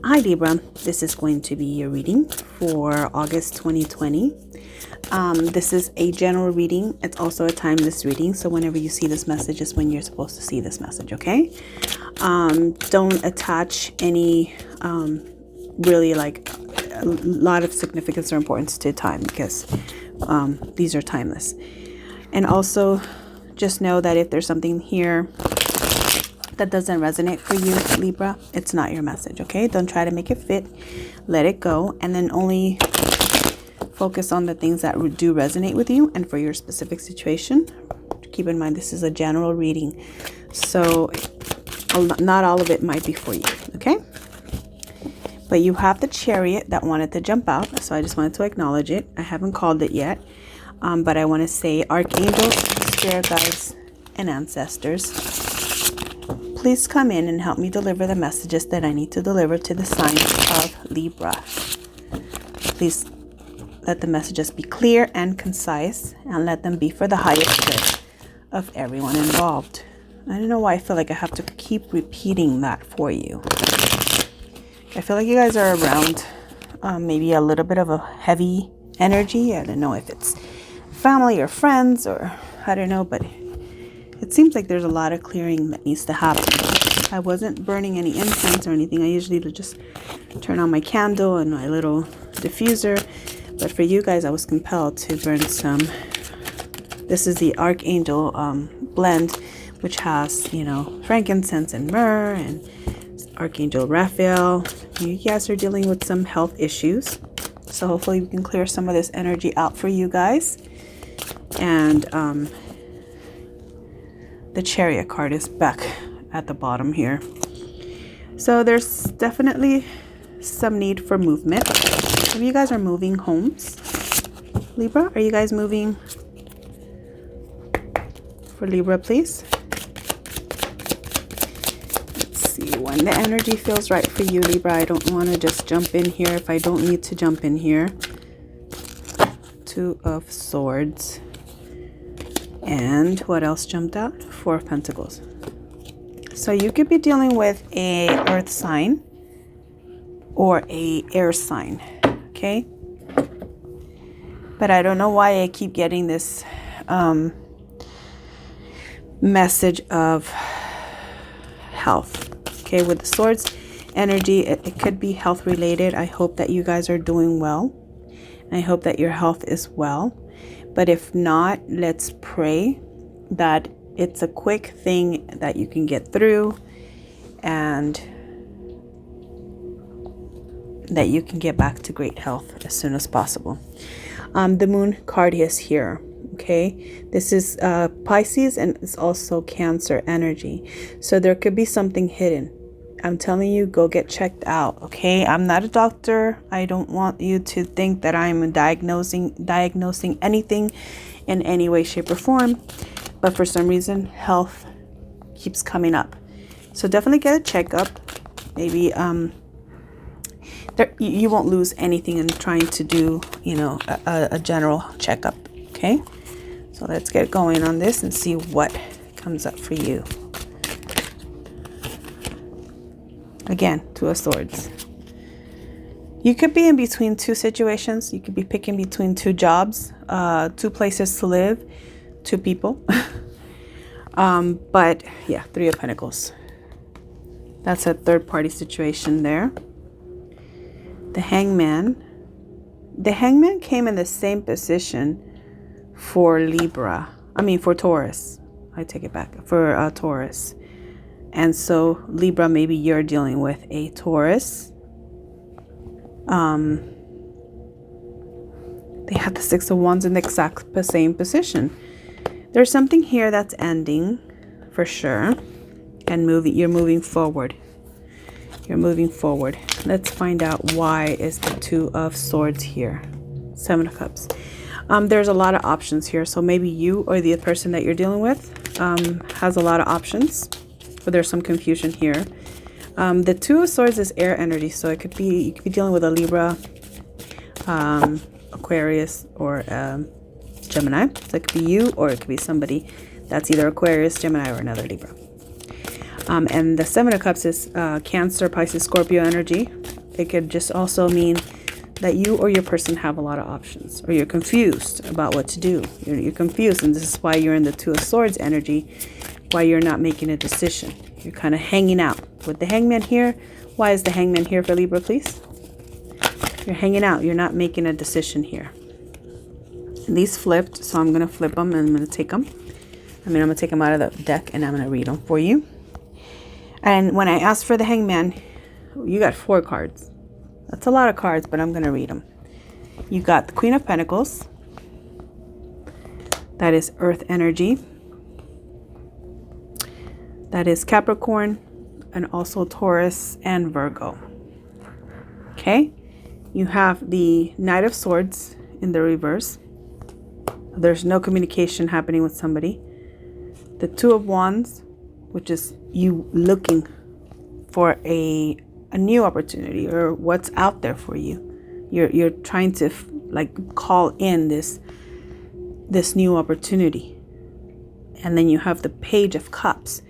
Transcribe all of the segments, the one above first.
Hi Libra, this is going to be your reading for August 2020. This is a general reading. It's also a timeless reading, so whenever you see this message is when you're supposed to see this message, okay? Don't attach any really like a lot of significance or importance to time, because these are timeless. And also just know that if there's something here that doesn't resonate for you, Libra, it's not your message, okay? Don't try to make it fit. Let it go, and then only focus on the things that do resonate with you and for your specific situation. Keep in mind, this is a general reading, so not all of it might be for you, okay? But you have the Chariot that wanted to jump out, so I just wanted to acknowledge it. I haven't called it yet, but I want to say, archangels, spirit guides, and ancestors, please come in and help me deliver the messages that I need to deliver to the sign of Libra. Please let the messages be clear and concise, and let them be for the highest good of everyone involved. I don't know why I feel like I have to keep repeating that for you. I feel like you guys are around maybe a little bit of a heavy energy. I don't know if it's family or friends, or I don't know, but it seems like there's a lot of clearing that needs to happen. I wasn't burning any incense or anything. I usually just turn on my candle and my little diffuser. But for you guys, I was compelled to burn some. This is the Archangel blend, which has, you know, frankincense and myrrh, and Archangel Raphael. You guys are dealing with some health issues, so hopefully we can clear some of this energy out for you guys. And the Chariot card is back at the bottom here. So there's definitely some need for movement. If you guys are moving homes, Libra, are you guys moving? For Libra, please. Let's see, when the energy feels right for you, Libra. I don't want to just jump in here if I don't need to jump in here. Two of Swords. And what else jumped out? Four of Pentacles. So you could be dealing with a earth sign or a air sign, okay? But I don't know why I keep getting this message of health, okay? With the Swords energy, it could be health related. I hope that you guys are doing well. I hope that your health is well. But if not, let's pray that it's a quick thing that you can get through, and that you can get back to great health as soon as possible. The Moon card is here, okay? This is Pisces, and it's also Cancer energy. So there could be something hidden. I'm telling you, go get checked out, okay? I'm not a doctor. I don't want you to think that I'm diagnosing anything in any way, shape, or form. But for some reason, health keeps coming up. So definitely get a checkup. Maybe you won't lose anything in trying to do, you know, a general checkup, okay? So let's get going on this and see what comes up for you. Again, Two of Swords. You could be in between two situations. You could be picking between two jobs, two places to live, two people. But yeah, Three of Pentacles. That's a third party situation there. The Hangman. The Hangman came in the same position for Libra. For Taurus. I take it back. For Taurus. And so Libra, maybe you're dealing with a Taurus. They have the Six of Wands in the exact same position. There's something here that's ending for sure, and you're moving forward. You're moving forward. Let's find out why is the Two of Swords here. Seven of Cups. There's a lot of options here. So maybe you or the person that you're dealing with has a lot of options. But there's some confusion here. The Two of Swords is air energy, so it could be, you could be dealing with a Libra, Aquarius, or Gemini. So it could be you, or it could be somebody that's either Aquarius, Gemini, or another Libra. And the Seven of Cups is Cancer, Pisces, Scorpio energy. It could just also mean that you or your person have a lot of options, or you're confused about what to do. You're confused, and this is why you're in the Two of Swords energy, why you're not making a decision. You're kind of hanging out. With the Hangman here, why is the Hangman here for Libra, please? You're hanging out. You're not making a decision here. And these flipped, so I'm going to flip them and I'm going to take them. I'm going to take them out of the deck and I'm going to read them for you. And when I asked for the Hangman, you got 4 cards. That's a lot of cards, but I'm going to read them. You got the Queen of Pentacles. That is Earth energy. That is Capricorn and also Taurus and Virgo. Okay. You have the Knight of Swords in the reverse. There's no communication happening with somebody. The Two of Wands, which is you looking for a new opportunity or what's out there for you. You're trying to like call in this new opportunity. And then you have the Page of Cups,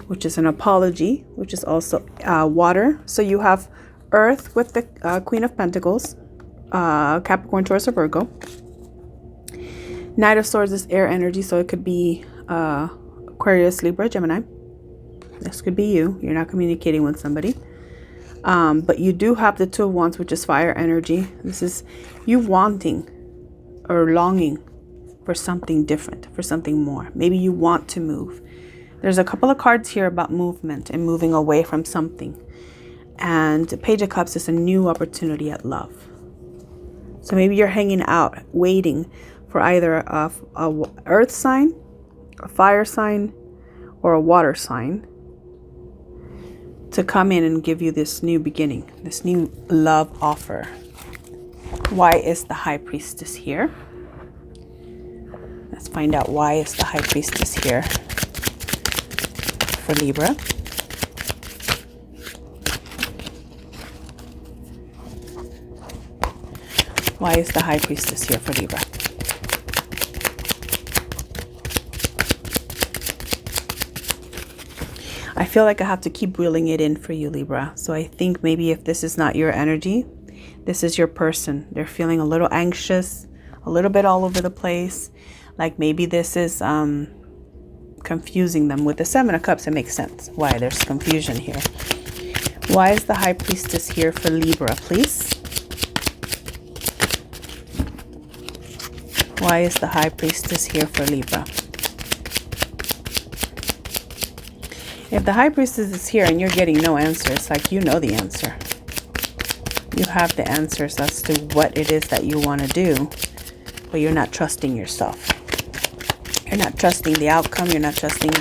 which is an apology, which is also water. So you have Earth with the Queen of Pentacles, Capricorn, Taurus, or Virgo. Knight of Swords is air energy, so it could be Aquarius, Libra, Gemini. This could be you. You're not communicating with somebody. But you do have the Two of Wands, which is fire energy. This is you wanting or longing for something different, for something more. Maybe you want to move. There's a couple of cards here about movement and moving away from something. And the Page of Cups is a new opportunity at love. So maybe you're hanging out, waiting for either a earth sign, a fire sign, or a water sign to come in and give you this new beginning, this new love offer. Why is the High Priestess here? Let's find out why is the High Priestess here for Libra. Why is the High Priestess here for Libra? I feel like I have to keep reeling it in for you, Libra. So I think maybe if this is not your energy, this is your person. They're feeling a little anxious, a little bit all over the place. Like maybe this is confusing them. With the Seven of Cups, it makes sense why there's confusion here. Why is the High Priestess here for Libra, please? Why is the High Priestess here for Libra? If the High Priestess is here and you're getting no answers, like you know the answer. You have the answers as to what it is that you want to do, but you're not trusting yourself. You're not trusting the outcome. You're not trusting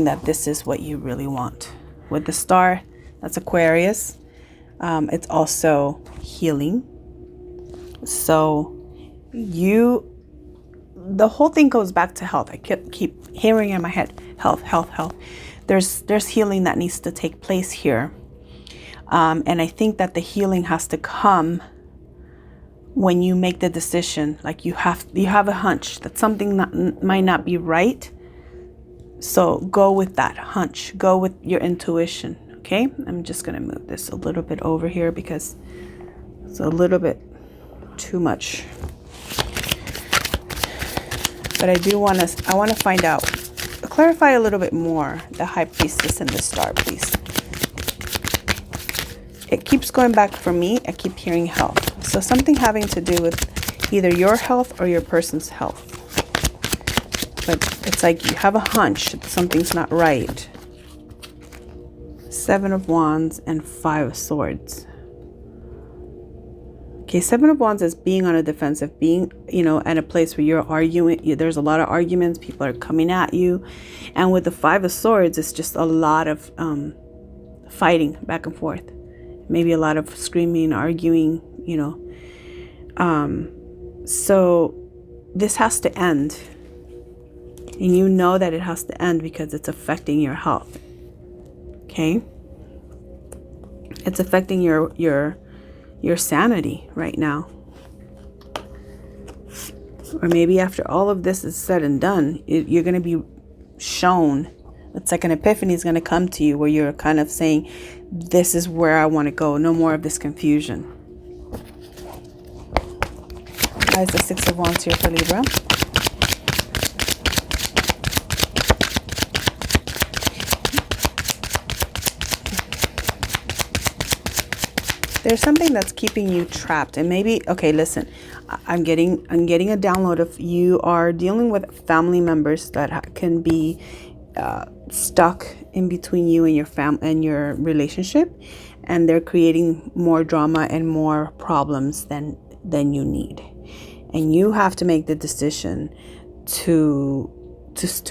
that this is what you really want. With the Star, that's Aquarius. It's also healing. So the whole thing goes back to health. I keep hearing in my head, health, health, health. There's healing that needs to take place here. And I think that the healing has to come when you make the decision. Like you have a hunch that something might not be right. So go with that hunch. Go with your intuition. Okay? I'm just going to move this a little bit over here because it's a little bit too much. But I want to find out, clarify a little bit more, the High Priestess and the Star, please. It keeps going back for me. I keep hearing health. So something having to do with either your health or your person's health. But it's like you have a hunch that something's not right. Seven of Wands and Five of Swords. Okay, Seven of Wands is being on a defensive, being, at a place where you're arguing. There's a lot of arguments. People are coming at you. And with the Five of Swords, it's just a lot of fighting back and forth. Maybe a lot of screaming, arguing, So this has to end. And you know that it has to end because it's affecting your health. Okay? It's affecting your sanity right now. Or maybe after all of this is said and done, you're going to be shown. It's like an epiphany is going to come to you where you're kind of saying, this is where I want to go. No more of this confusion. Why is the Six of Wands here for Libra? There's something that's keeping you trapped, and maybe, okay, listen, I'm getting a download of you are dealing with family members that can be stuck in between you and your and your relationship, and they're creating more drama and more problems than you need, and you have to make the decision to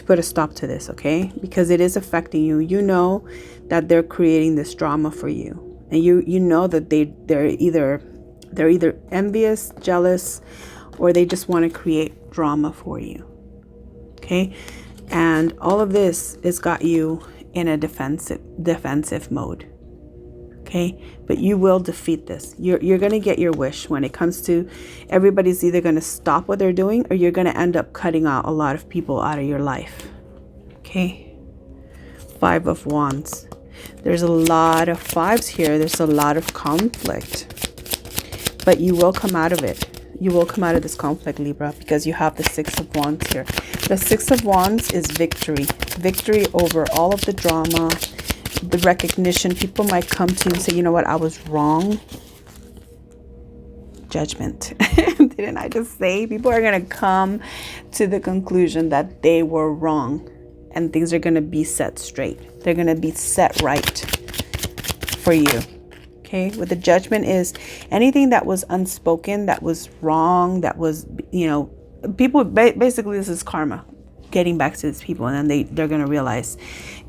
put a stop to this, okay? Because it is affecting you. You know that they're creating this drama for you. And you know that they're either envious, jealous, or they just want to create drama for you. Okay? And all of this has got you in a defensive mode. Okay? But you will defeat this. You're going to get your wish when it comes to everybody's either going to stop what they're doing, or you're going to end up cutting out a lot of people out of your life. Okay? Five of Wands. There's a lot of fives here. There's a lot of conflict. But you will come out of it. You will come out of this conflict, Libra, because you have the Six of Wands here. The Six of Wands is victory. Victory over all of the drama, the recognition. People might come to you and say, you know what, I was wrong. Judgment. Didn't I just say? People are going to come to the conclusion that they were wrong. And things are going to be set straight. They're going to be set right for you. Okay? What the Judgment is, anything that was unspoken, that was wrong, that was, people, basically this is karma getting back to these people. And then they're going to realize,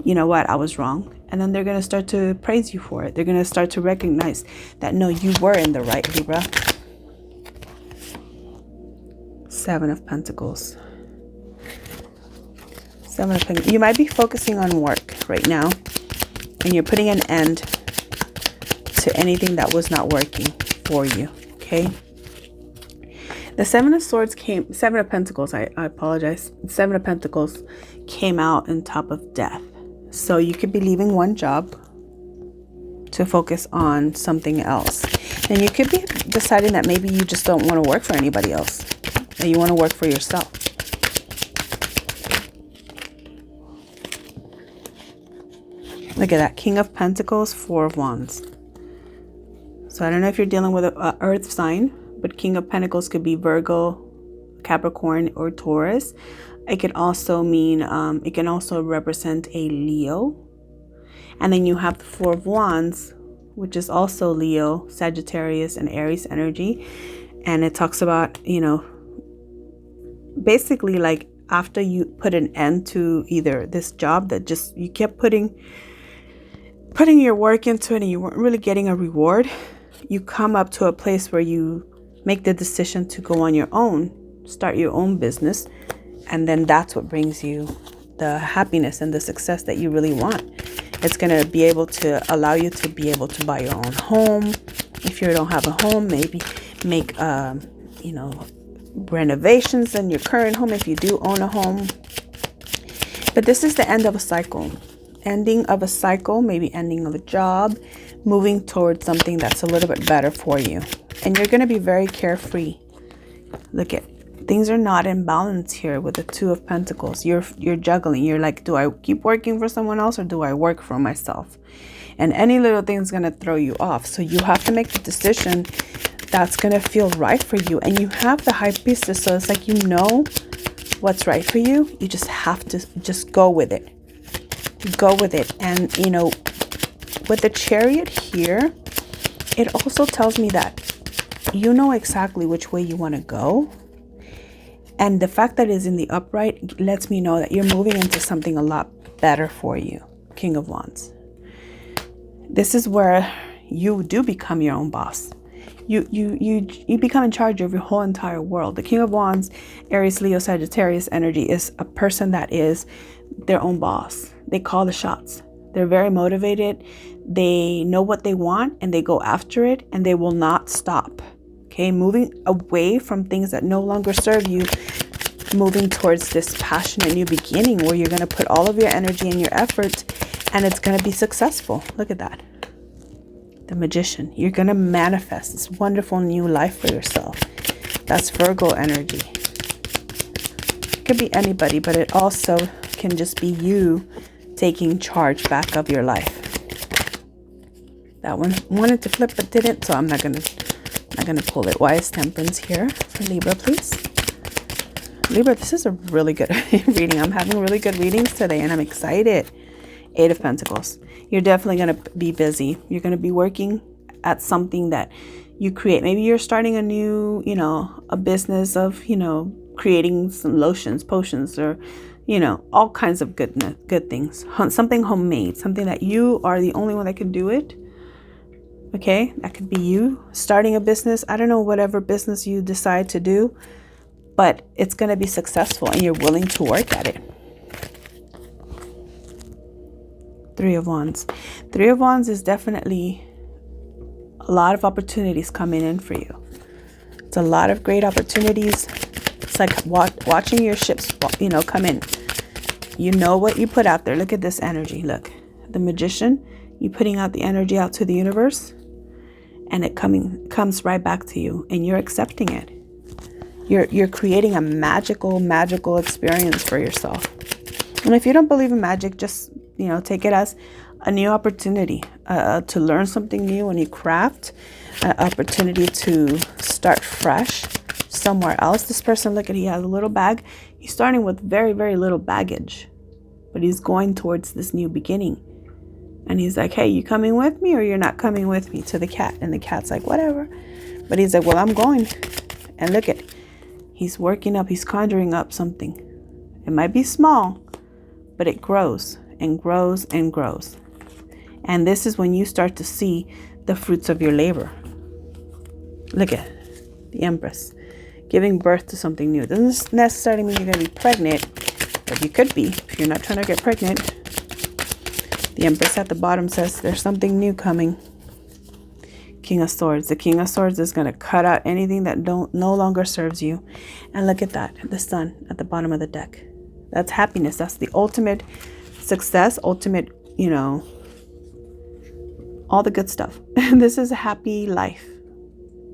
you know what, I was wrong. And then they're going to start to praise you for it. They're going to start to recognize that, no, you were in the right, Libra. Seven of Pentacles. You might be focusing on work right now, and you're putting an end to anything that was not working for you. Okay. The Seven of Pentacles, I apologize. Seven of Pentacles came out on top of Death. So you could be leaving one job to focus on something else. And you could be deciding that maybe you just don't want to work for anybody else, and you want to work for yourself. Look at that. King of Pentacles, Four of Wands. So I don't know if you're dealing with an earth sign, but King of Pentacles could be Virgo, Capricorn, or Taurus. It could also mean, it can also represent a Leo. And then you have the Four of Wands, which is also Leo, Sagittarius, and Aries energy. And it talks about, basically like after you put an end to either this job that just, you kept putting your work into it and you weren't really getting a reward, you come up to a place where you make the decision to go on your own, start your own business, and then that's what brings you the happiness and the success that you really want. It's going to be able to allow you to be able to buy your own home. If you don't have a home, maybe make renovations in your current home if you do own a home. But this is the end of a cycle. Ending of a cycle, maybe ending of a job, moving towards something that's a little bit better for you. And you're going to be very carefree. Look at, things are not in balance here with the Two of Pentacles. You're juggling. You're like, do I keep working for someone else or do I work for myself? And any little thing is going to throw you off. So you have to make the decision that's going to feel right for you. And you have the High Priestess. So it's like, you know what's right for you. You just have to just go with it. Go with it. And, with the Chariot here, it also tells me that you know exactly which way you want to go. And the fact that it's in the upright lets me know that you're moving into something a lot better for you. King of Wands. This is where you do become your own boss. You become in charge of your whole entire world. The King of Wands, Aries, Leo, Sagittarius energy is a person that is their own boss. They call the shots. They're very motivated. They know what they want and they go after it and they will not stop. Okay, moving away from things that no longer serve you, moving towards this passionate new beginning where you're going to put all of your energy and your effort, and it's going to be successful. Look at that. The Magician. You're going to manifest this wonderful new life for yourself. That's Virgo energy. It could be anybody, but it also can just be you taking charge back of your life. That one wanted to flip but didn't, so I'm not gonna pull it. Wise Temperance here for Libra, please. Libra, this is a really good reading. I'm having really good readings today, and I'm excited. 8 of Pentacles. You're definitely going to be busy. You're going to be working at something that you create. Maybe you're starting a new, a business of, creating some lotions, potions, or, all kinds of good things. Something homemade, something that you are the only one that can do it. Okay, that could be you starting a business. I don't know, whatever business you decide to do, but it's going to be successful and you're willing to work at it. 3 of Wands. 3 of Wands is definitely a lot of opportunities coming in for you. It's a lot of great opportunities. It's like watching your ships, come in. You know what you put out there. Look at this energy. Look, the Magician. You putting out the energy out to the universe, and it comes right back to you, and you're accepting it. You're creating a magical experience for yourself. And if you don't believe in magic, just take it as a new opportunity to learn something new, a new craft, an opportunity to start fresh somewhere else. This person, look at, he has a little bag. He's starting with very, very little baggage, but he's going towards this new beginning. And he's like, hey, you coming with me or you're not coming with me, to the cat? And the cat's like, whatever. But he's like, well, I'm going. And look at, he's working up, he's conjuring up something. It might be small, but it grows and grows and grows. And this is when you start to see the fruits of your labor. Look at the Empress, giving birth to something new. It doesn't necessarily mean you're going to be pregnant, but you could be if you're not trying to get pregnant. The Empress at the bottom says there's something new coming. King of Swords. The King of Swords is going to cut out anything that no longer serves you. And look at that, the Sun at the bottom of the deck. That's happiness. That's the ultimate success, ultimate, all the good stuff. This is a happy life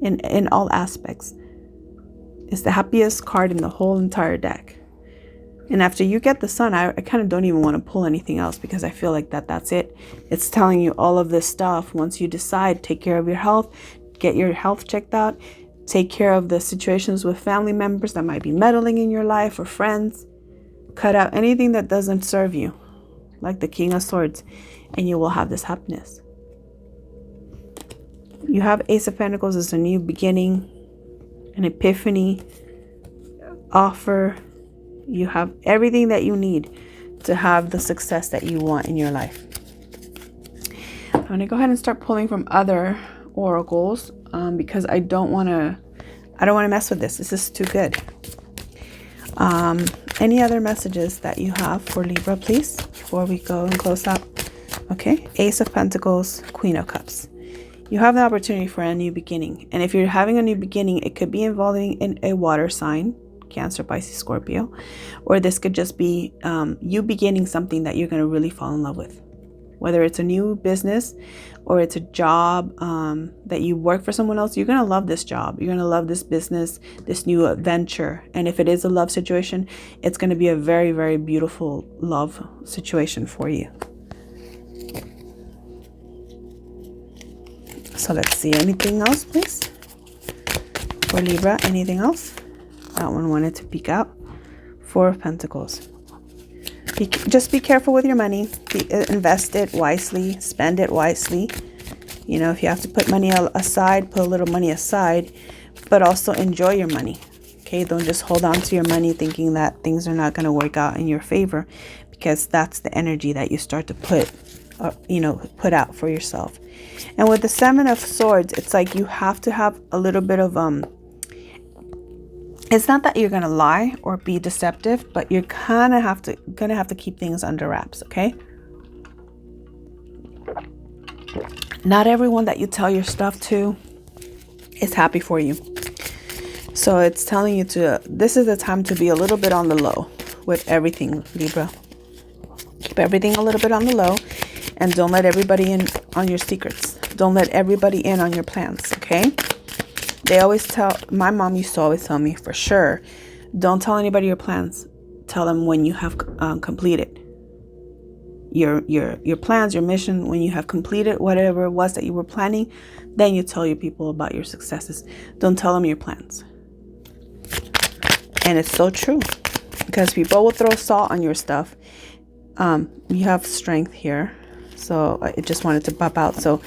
in all aspects. It's the happiest card in the whole entire deck. And after you get the Sun, I kind of don't even want to pull anything else, because I feel like that's it. It's telling you all of this stuff. Once you decide, take care of your health, get your health checked out, take care of the situations with family members that might be meddling in your life or friends. Cut out anything that doesn't serve you, like the King of Swords, and you will have this happiness. You have Ace of Pentacles as a new beginning, an epiphany, offer. You have everything that you need to have the success that you want in your life. I'm going to go ahead and start pulling from other oracles because I don't want to mess with this. This is too good. Any other messages that you have for Libra, please, before we go and close out? Okay, Ace of Pentacles, Queen of Cups. You have the opportunity for a new beginning. And if you're having a new beginning, it could be involving in a water sign, Cancer, Pisces, Scorpio, or this could just be you beginning something that you're going to really fall in love with. Whether it's a new business or it's a job that you work for someone else, you're going to love this job. You're going to love this business, this new adventure. And if it is a love situation, it's going to be a very, very beautiful love situation for you. So let's see. Anything else, please? For Libra, anything else? That one wanted to peek out. 4 of Pentacles. Just be careful with your money. Invest it wisely. Spend it wisely. If you have to put money aside, put a little money aside, but also enjoy your money. Okay, don't just hold on to your money thinking that things are not going to work out in your favor, because that's the energy that you start to put out for yourself. And with the 7 of Swords, it's like you have to have a little bit of it's not that you're going to lie or be deceptive, but you're kind of gonna have to keep things under wraps, okay? Not everyone that you tell your stuff to is happy for you. So it's telling you this is the time to be a little bit on the low with everything, Libra. Keep everything a little bit on the low, and don't let everybody in on your secrets. Don't let everybody in on your plans, okay? My mom used to always tell me, for sure, don't tell anybody your plans. Tell them when you have completed your plans, your mission. When you have completed whatever it was that you were planning, then you tell your people about your successes. Don't tell them your plans. And it's so true, because people will throw salt on your stuff. You have strength here, so I just wanted to pop out. So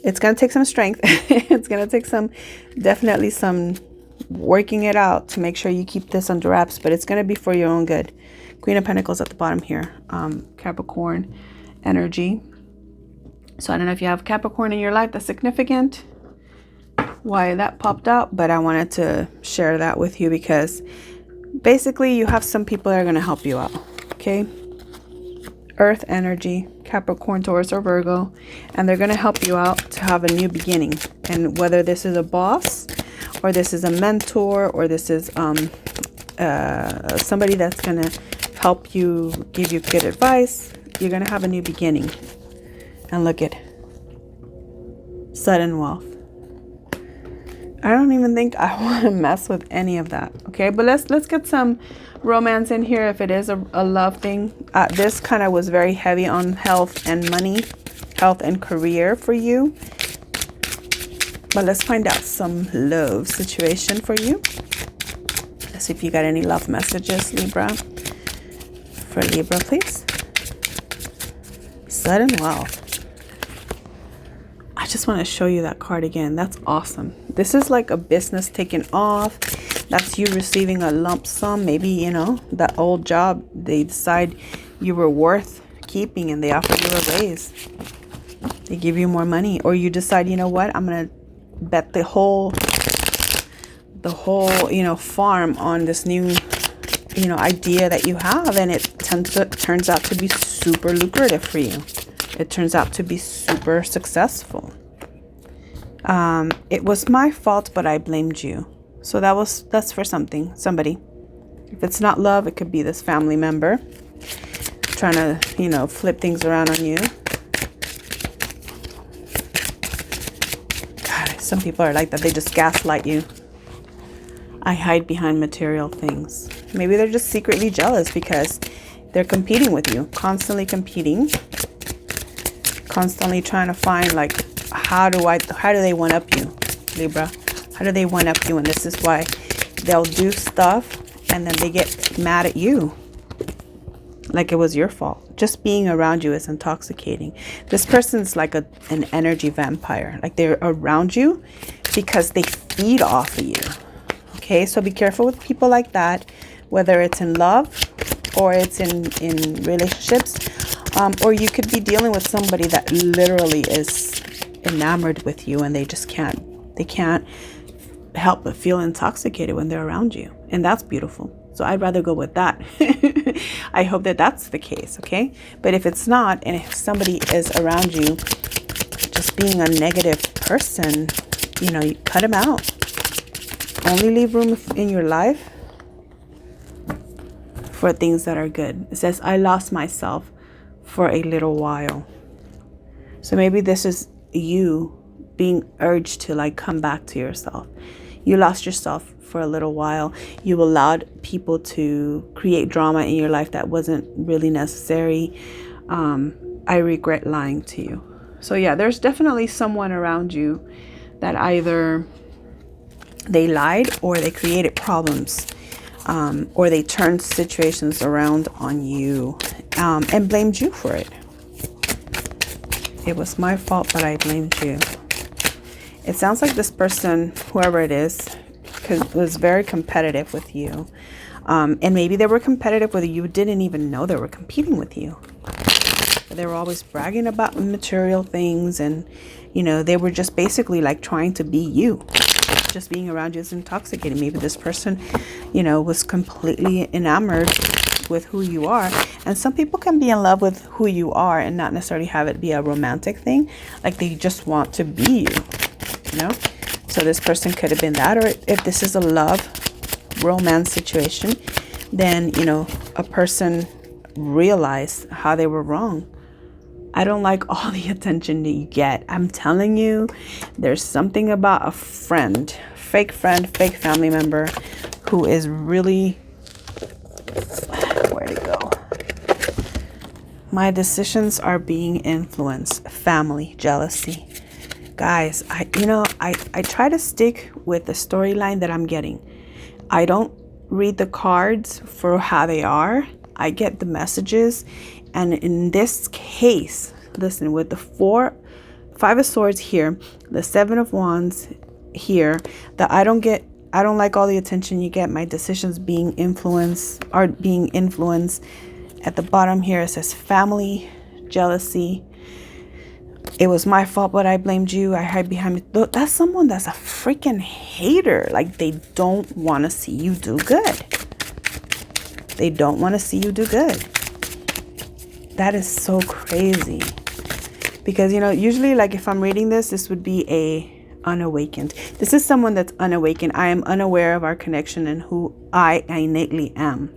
it's going to take some strength. It's going to take definitely some working it out to make sure you keep this under wraps, but it's going to be for your own good. Queen of Pentacles at the bottom here, Capricorn energy. So I don't know if you have Capricorn in your life that's significant, why that popped out, but I wanted to share that with you because basically you have some people that are going to help you out, okay? Earth energy, Capricorn, Taurus, or Virgo, and they're going to help you out to have a new beginning. And whether this is a boss, or this is a mentor, or this is somebody that's going to help you, give you good advice, you're going to have a new beginning. And look at sudden wealth. I don't even think I want to mess with any of that. Okay, but let's get some romance in here if it is a love thing. This kind of was very heavy on health and money, health and career for you. But let's find out some love situation for you. Let's see if you got any love messages, Libra. For Libra, please. Sudden wealth. I just want to show you that card again. That's awesome. This is like a business taking off. That's you receiving a lump sum. Maybe, you know, that old job, they decide you were worth keeping and they offer you a raise. They give you more money. Or you decide, you know what, I'm going to bet the whole, you know, farm on this new, you know, idea that you have. And it turns out to be super lucrative for you. It turns out to be super successful. It was my fault, but I blamed you. So that's for somebody. If it's not love, it could be this family member trying to, you know, flip things around on you. God, some people are like that. They just gaslight you. I hide behind material things. Maybe they're just secretly jealous because they're competing with you, constantly competing, constantly trying to find like, how do they one up you, Libra? How do they one up you? And this is why they'll do stuff and then they get mad at you like it was your fault. Just being around you is intoxicating. This person's like an energy vampire. Like they're around you because they feed off of you. Okay, so be careful with people like that, whether it's in love or it's in relationships, or you could be dealing with somebody that literally is enamored with you and they can't help but feel intoxicated when they're around you, and that's beautiful. So I'd rather go with that. I hope that that's the case, okay? But if it's not, and if somebody is around you just being a negative person, you know, you cut them out. Only leave room in your life for things that are good. It says, I lost myself for a little while. So maybe this is you being urged to like come back to yourself. You lost yourself for a little while. You allowed people to create drama in your life that wasn't really necessary. I regret lying to you. So yeah, there's definitely someone around you that either they lied or they created problems, or they turned situations around on you and blamed you for it. It was my fault, but I blamed you. It sounds like this person, whoever it is, was very competitive with you. And maybe they were competitive with you. You didn't even know they were competing with you. They were always bragging about material things. And, you know, they were just basically like trying to be you. Just being around you is intoxicating. Maybe this person, you know, was completely enamored with who you are. And some people can be in love with who you are and not necessarily have it be a romantic thing. Like they just want to be you, you know? So this person could have been that, or if this is a love romance situation, then, you know, a person realized how they were wrong. I don't like all the attention that you get. I'm telling you, there's something about a friend, fake family member who is really, where'd it go? My decisions are being influenced. Family, jealousy. Guys, I try to stick with the storyline that I'm getting. I don't read the cards for how they are. I get the messages. And in this case, listen, with the 5 of Swords here, the 7 of Wands here, that I don't like all the attention you get. My decisions being influenced. At the bottom here, it says family, jealousy. It was my fault, but I blamed you. I hide behind me. That's someone that's a freaking hater. Like, they don't want to see you do good. They don't want to see you do good. That is so crazy. Because, you know, usually, like, if I'm reading this would be a unawakened. This is someone that's unawakened. I am unaware of our connection and who I innately am.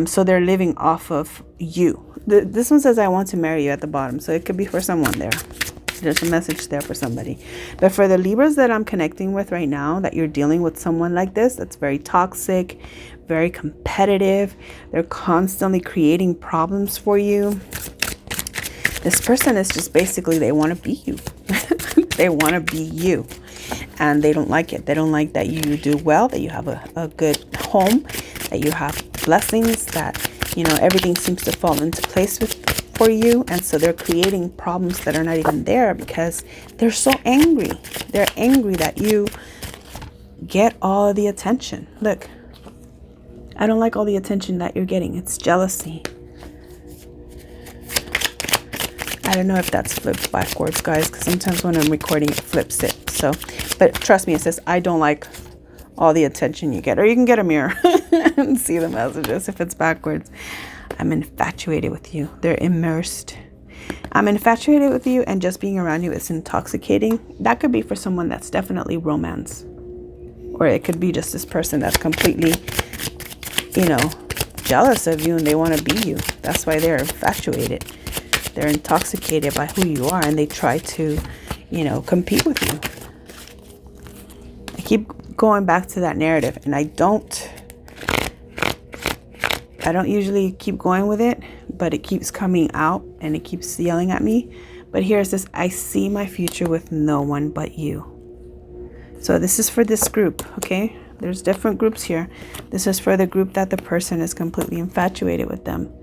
So they're living off of you. This one says, I want to marry you at the bottom. So it could be for someone there. There's a message there for somebody. But for the Libras that I'm connecting with right now, that you're dealing with someone like this, that's very toxic, very competitive. They're constantly creating problems for you. This person is just basically, they want to be you. They want to be you. And they don't like it. They don't like that you do well, that you have a good home, that you have blessings, that, you know, everything seems to fall into place for you. And so they're creating problems that are not even there because they're so angry. They're angry that you get all of the attention. Look, I don't like all the attention that you're getting. It's jealousy. I don't know if that's flipped backwards, guys, because sometimes when I'm recording, it flips it. So, but trust me, it says, I don't like all the attention you get. Or you can get a mirror and see the messages if it's backwards. I'm infatuated with you. They're immersed. I'm infatuated with you, and just being around you is intoxicating. That could be for someone that's definitely romance. Or it could be just this person that's completely, you know, jealous of you and they want to be you. That's why they're infatuated. They're intoxicated by who you are, and they try to, you know, compete with you. I keep going back to that narrative, and I don't usually keep going with it, but it keeps coming out and it keeps yelling at me. But here it says, I see my future with no one but you. So this is for this group, okay? There's different groups here. This is for the group that the person is completely infatuated with them,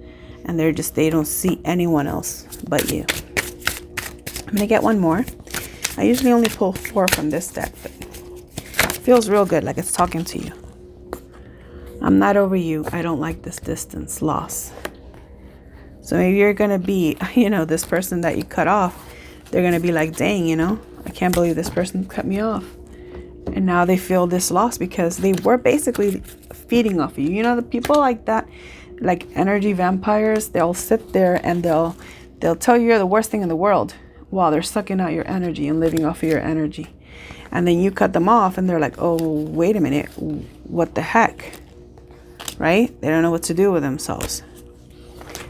and they don't see anyone else but you. I'm gonna get one more. I usually only pull 4 from this deck, but it feels real good, like it's talking to you. I'm not over you. I don't like this distance, loss. So maybe you're gonna be, you know, this person that you cut off, they're gonna be like, dang, you know, I can't believe this person cut me off. And now they feel this loss because they were basically feeding off you. You know, the people like that, like energy vampires, they'll sit there and they'll tell you you're the worst thing in the world while they're sucking out your energy and living off of your energy. And then you cut them off and they're like, oh, wait a minute, what the heck? Right? They don't know what to do with themselves.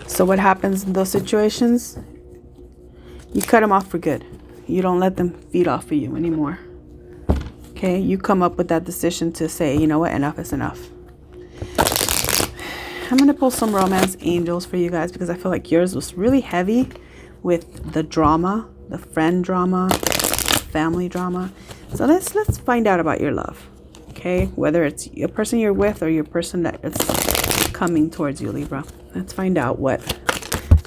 So what happens in those situations? You cut them off for good. You don't let them feed off of you anymore. Okay? You come up with that decision to say, you know what, enough is enough. I'm going to pull some romance angels for you guys because I feel like yours was really heavy with the drama, the friend drama, family drama. So let's find out about your love. Okay? Whether it's a person you're with or your person that is coming towards you, Libra. Let's find out what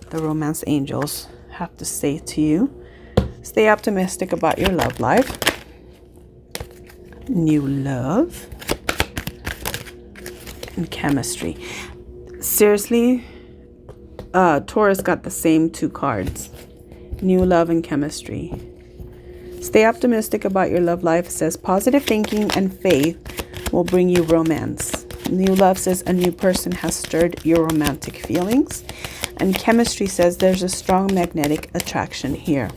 the romance angels have to say to you. Stay optimistic about your love life. New love. And chemistry. Seriously, Taurus got the same 2 cards. New love and chemistry. Stay optimistic about your love life. It says positive thinking and faith will bring you romance. New love says a new person has stirred your romantic feelings. And chemistry says there's a strong magnetic attraction here.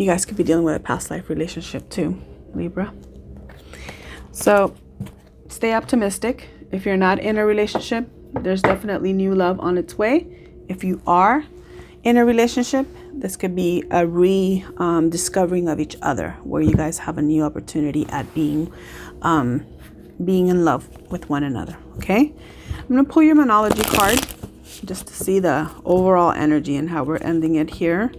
You guys could be dealing with a past life relationship too, Libra. So stay optimistic. If you're not in a relationship, there's definitely new love on its way. If you are in a relationship, this could be a discovering of each other, where you guys have a new opportunity at being in love with one another. Okay, I'm going to pull your Monology card just to see the overall energy and how we're ending it here.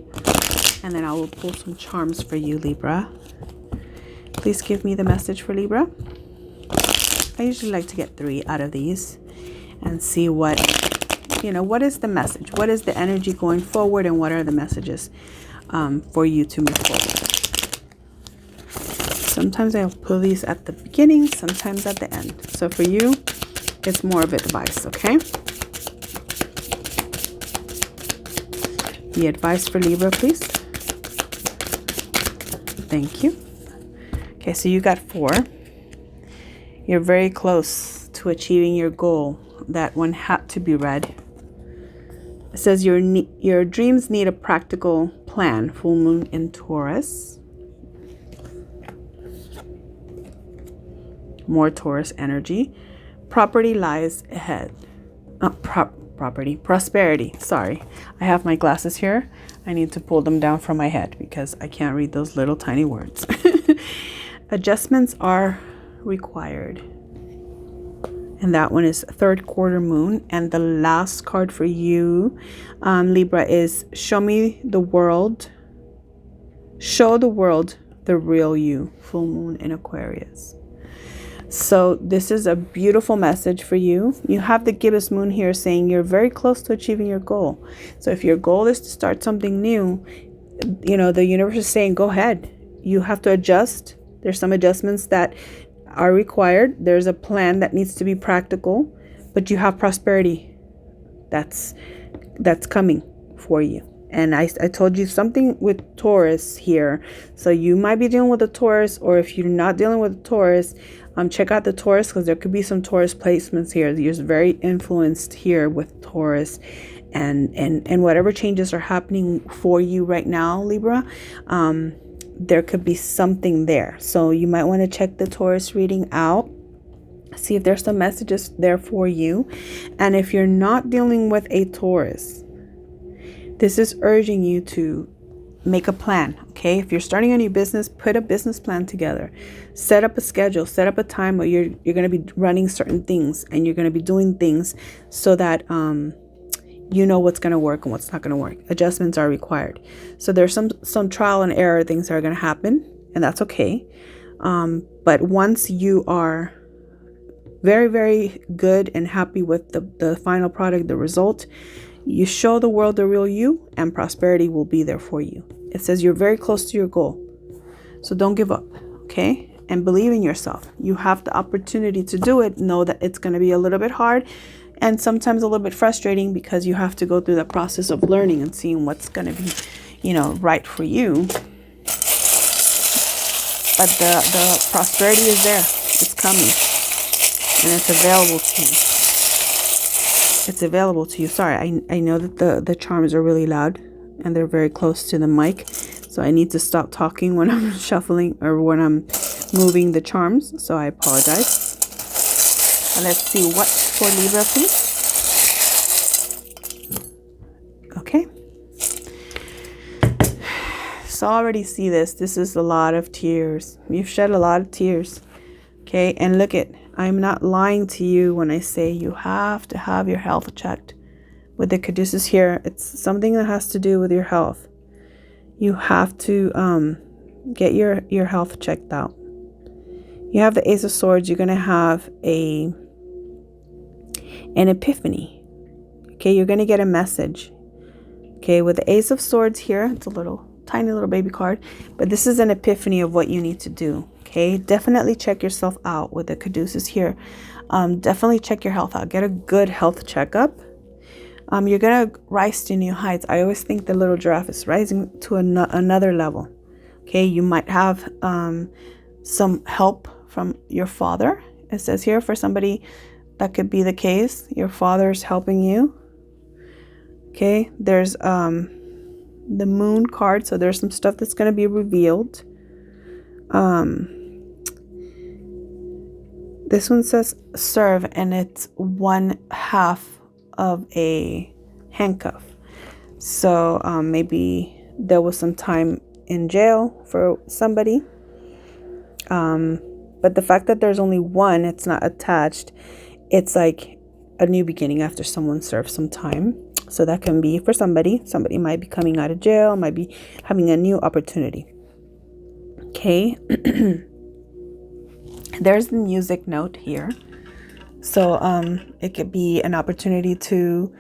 And then I will pull some charms for you, Libra. Please give me the message for Libra. I usually like to get 3 out of these and see what is the message? What is the energy going forward, and what are the messages for you to move forward? Sometimes I'll pull these at the beginning, sometimes at the end. So for you, it's more of advice, okay? The advice for Libra, please. Thank you. Okay, so you got 4. You're very close to achieving your goal. That one had to be read. It says your dreams need a practical plan. Full moon in Taurus. More Taurus energy. Property lies ahead. Prosperity. Sorry. I have my glasses here. I need to pull them down from my head because I can't read those little tiny words. Adjustments are required. And that one is 3rd quarter moon. And the last card for you, Libra, is show the world the real you. Full moon in Aquarius. So this is a beautiful message for you. You have the gibbous moon here saying you're very close to achieving your goal. So if your goal is to start something new, the universe is saying, go ahead. You have to adjust. There's some adjustments that are required. There's a plan that needs to be practical, but you have prosperity that's coming for you. And I told you something with Taurus here. So you might be dealing with a Taurus, or if you're not dealing with a Taurus, check out the Taurus, because there could be some Taurus placements here. You're very influenced here with Taurus, and whatever changes are happening for you right now, Libra, there could be something there. So you might want to check the Taurus reading out, see if there's some messages there for you. And if you're not dealing with a Taurus, this is urging you to make a plan. Okay, if you're starting a new business, put a business plan together. Set up a schedule, set up a time where you're going to be running certain things, and you're going to be doing things so that you know what's going to work and what's not going to work. Adjustments are required. So there's some trial and error things that are going to happen, and that's okay. But once you are very, very good and happy with the final product, the result, you show the world the real you, and prosperity will be there for you. It says you're very close to your goal. So don't give up, okay? And believe in yourself. You have the opportunity to do it. Know that it's going to be a little bit hard and sometimes a little bit frustrating, because you have to go through the process of learning and seeing what's going to be, right for you. But the prosperity is there. It's coming. And it's available to you. It's available to you. Sorry, I know that the charms are really loud and they're very close to the mic. So I need to stop talking when I'm shuffling or when I'm moving the charms. So I apologize. And let's see what for Libra, please. Okay. So I already see this. This is a lot of tears. You've shed a lot of tears. Okay. And look at, I'm not lying to you when I say you have to have your health checked. With the caduceus here, it's something that has to do with your health. You have to get your health checked out. You have the Ace of Swords. You're going to have an epiphany. Okay, you're going to get a message. Okay, with the Ace of Swords here, it's a tiny little baby card, but this is an epiphany of what you need to do. Okay, definitely check yourself out with the caduceus here. Definitely check your health out. Get a good health checkup. You're going to rise to new heights. I always think the little giraffe is rising to another level. Okay, you might have some help from your father. It says here, for somebody that could be the case, your father's helping you. Okay, there's the Moon card. So there's some stuff that's going to be revealed. This one says serve, and it's 1/2 of a handcuff. So maybe there was some time in jail for somebody. But the fact that there's only one, it's not attached. It's like a new beginning after someone served some time. So that can be for somebody. Somebody might be coming out of jail, might be having a new opportunity. Okay. There's the music note here. So it could be an opportunity to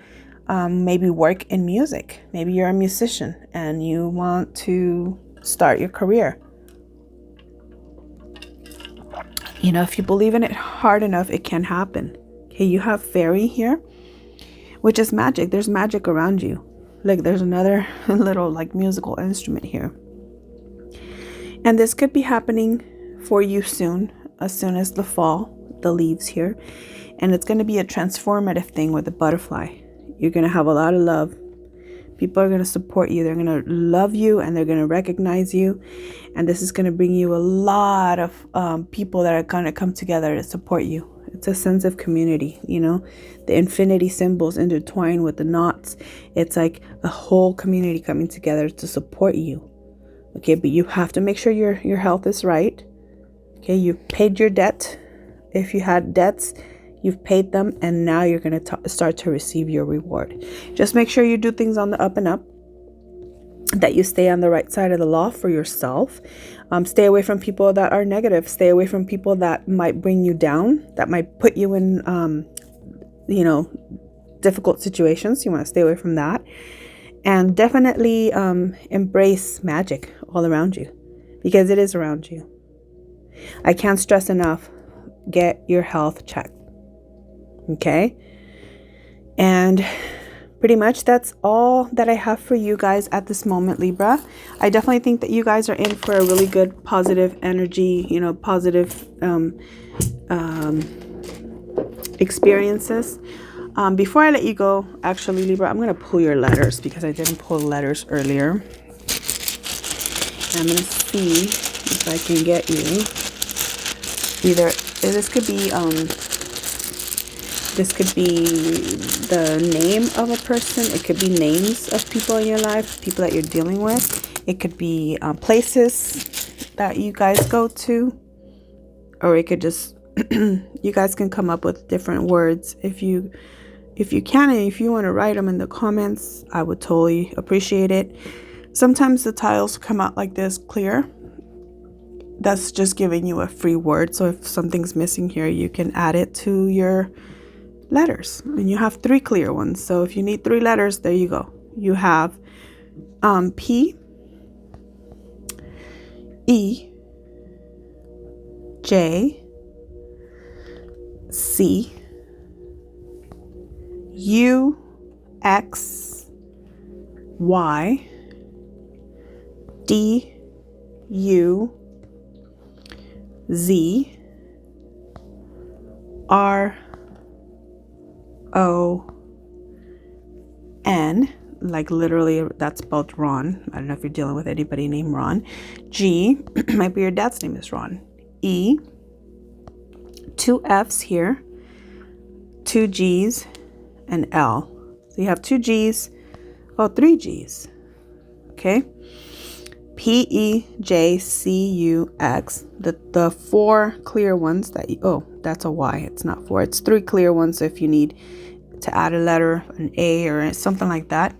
maybe work in music. Maybe you're a musician and you want to start your career. You know, if you believe in it hard enough, it can happen. Okay, you have fairy here, which is magic. There's magic around you. Like there's another little like musical instrument here. And this could be happening for you soon, as soon as the fall, the leaves here. And it's going to be a transformative thing with the butterfly. You're going to have a lot of love. People are going to support you. They're going to love you and they're going to recognize you. And this is going to bring you a lot of people that are going to come together to support you. It's a sense of community, you know, the infinity symbols intertwined with the knots. It's like a whole community coming together to support you. Okay, but you have to make sure your health is right. Okay, you've paid your debt. If you had debts, you've paid them, and now you're going to start to receive your reward. Just make sure you do things on the up and up, that you stay on the right side of the law for yourself. Stay away from people that are negative. Stay away from people that might bring you down, that might put you in, you know, difficult situations. You want to stay away from that. And definitely embrace magic all around you, because it is around you. I can't stress enough, get your health checked. Okay? And pretty much that's all that I have for you guys at this moment, Libra. I definitely think that you guys are in for a really good positive energy, you know, positive experiences. Before I let you go, actually, Libra, I'm going to pull your letters because I didn't pull letters earlier. I'm going to see if I can get you either. This could be the name of a person. It could be names of people in your life, people that you're dealing with. It could be places that you guys go to, or it could just you guys can come up with different words if you can, and if you want to write them in the comments, I would totally appreciate it. Sometimes the tiles come out like this, clear. That's just giving you a free word. So if something's missing here, you can add it to your letters. And you have 3 clear ones. So if you need 3 letters, there you go. You have P, E, J, C, U, X, Y, D, U, Z, R, O, N, like literally that's spelled Ron. I don't know if you're dealing with anybody named Ron. G, might be your dad's name is Ron. E, 2 F's here, 2 G's, and L. So you have 2 G's, 3 G's. Okay. P, E, J, C, U, X. The 4 clear ones that that's a Y. It's not 4. It's 3 clear ones. So if you need to add a letter, an A or something like that,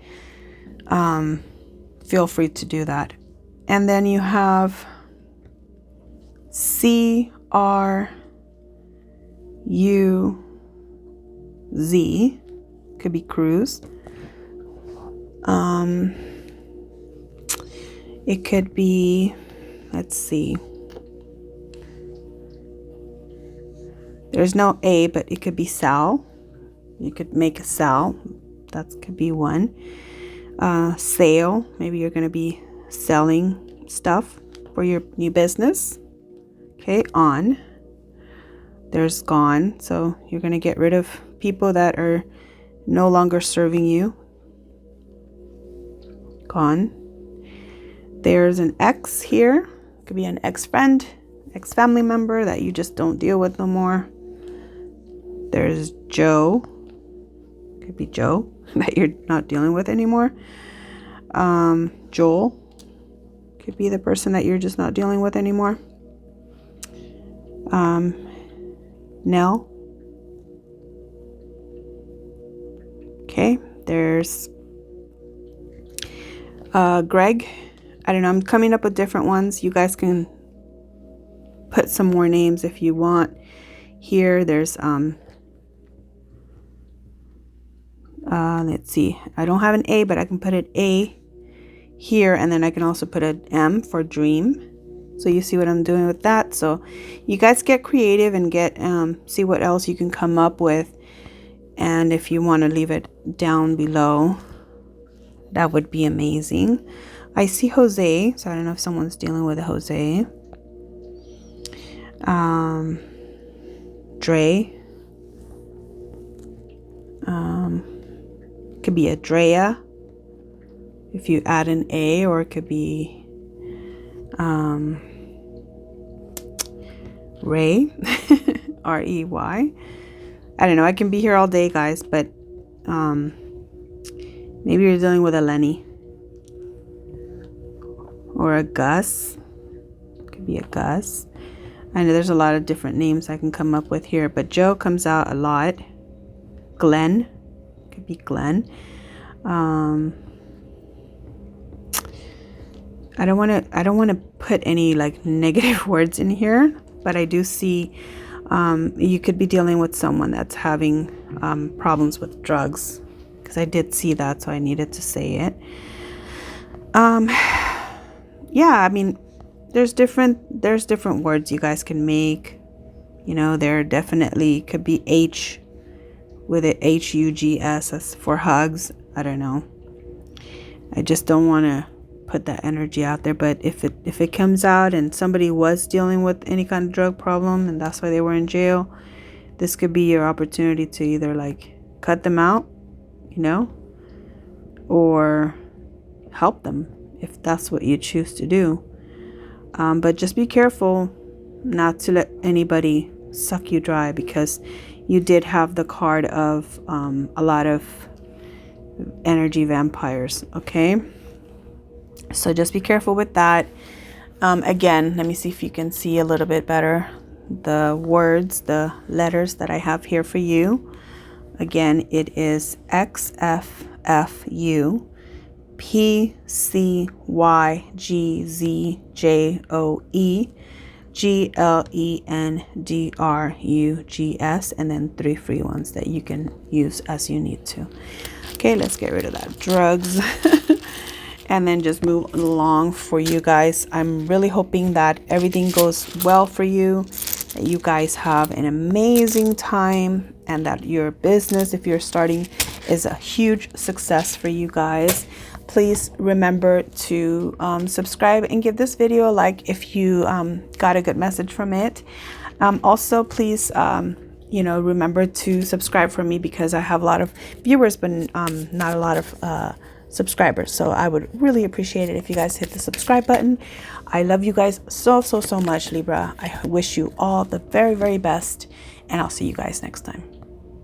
feel free to do that. And then you have C, R, U, Z. Could be cruise. It could be, let's see. There's no A, but it could be Sal. You could make a Sal. That could be one. Sale. Maybe you're going to be selling stuff for your new business. Okay, on. There's gone. So you're going to get rid of people that are no longer serving you. gone. There's an ex here. Could be an ex-friend, ex-family member that you just don't deal with no more. There's Joe. Could be Joe that you're not dealing with anymore. Joel. Could be the person that you're just not dealing with anymore. Nell. Okay, there's Greg. I don't know, I'm coming up with different ones. You guys can put some more names if you want. Here, there's let's see. I don't have an A, but I can put an A here, and then I can also put an M for dream. So you see what I'm doing with that. So you guys get creative and get see what else you can come up with. And if you want to leave it down below, that would be amazing. I see Jose, so I don't know if someone's dealing with a Jose. Dre. Could be a Drea if you add an A, or it could be Ray, R-E-Y. I don't know, I can be here all day, guys, but maybe you're dealing with a Lenny or a Gus. Could be a Gus. I know there's a lot of different names I can come up with here, but Joe comes out a lot. Glenn. Could be Glenn. I don't want to put any like negative words in here, but I do see you could be dealing with someone that's having problems with drugs, because I did see that, so I needed to say it. Yeah, I mean, there's different words you guys can make. You know, there definitely could be H with it, H-U-G-S, as for hugs. I don't know. I just don't want to put that energy out there, but if it comes out and somebody was dealing with any kind of drug problem and that's why they were in jail, this could be your opportunity to either like cut them out, you know, or help them if that's what you choose to do. But just be careful not to let anybody suck you dry, because you did have the card of a lot of energy vampires. Okay, so just be careful with that. Again, let me see if you can see a little bit better the words, the letters that I have here for you. Again, it is XFFU PCYGZJOE GLENDRUGS, and then 3 free ones that you can use as you need to. Okay, let's get rid of that drugs and then just move along for you guys. I'm really hoping that everything goes well for you, that you guys have an amazing time, and that your business, if you're starting, is a huge success for you guys. Please remember to subscribe and give this video a like if you got a good message from it. Also, please, remember to subscribe for me, because I have a lot of viewers, but not a lot of subscribers. So I would really appreciate it if you guys hit the subscribe button. I love you guys so much, Libra. I wish you all the very, very best, and I'll see you guys next time.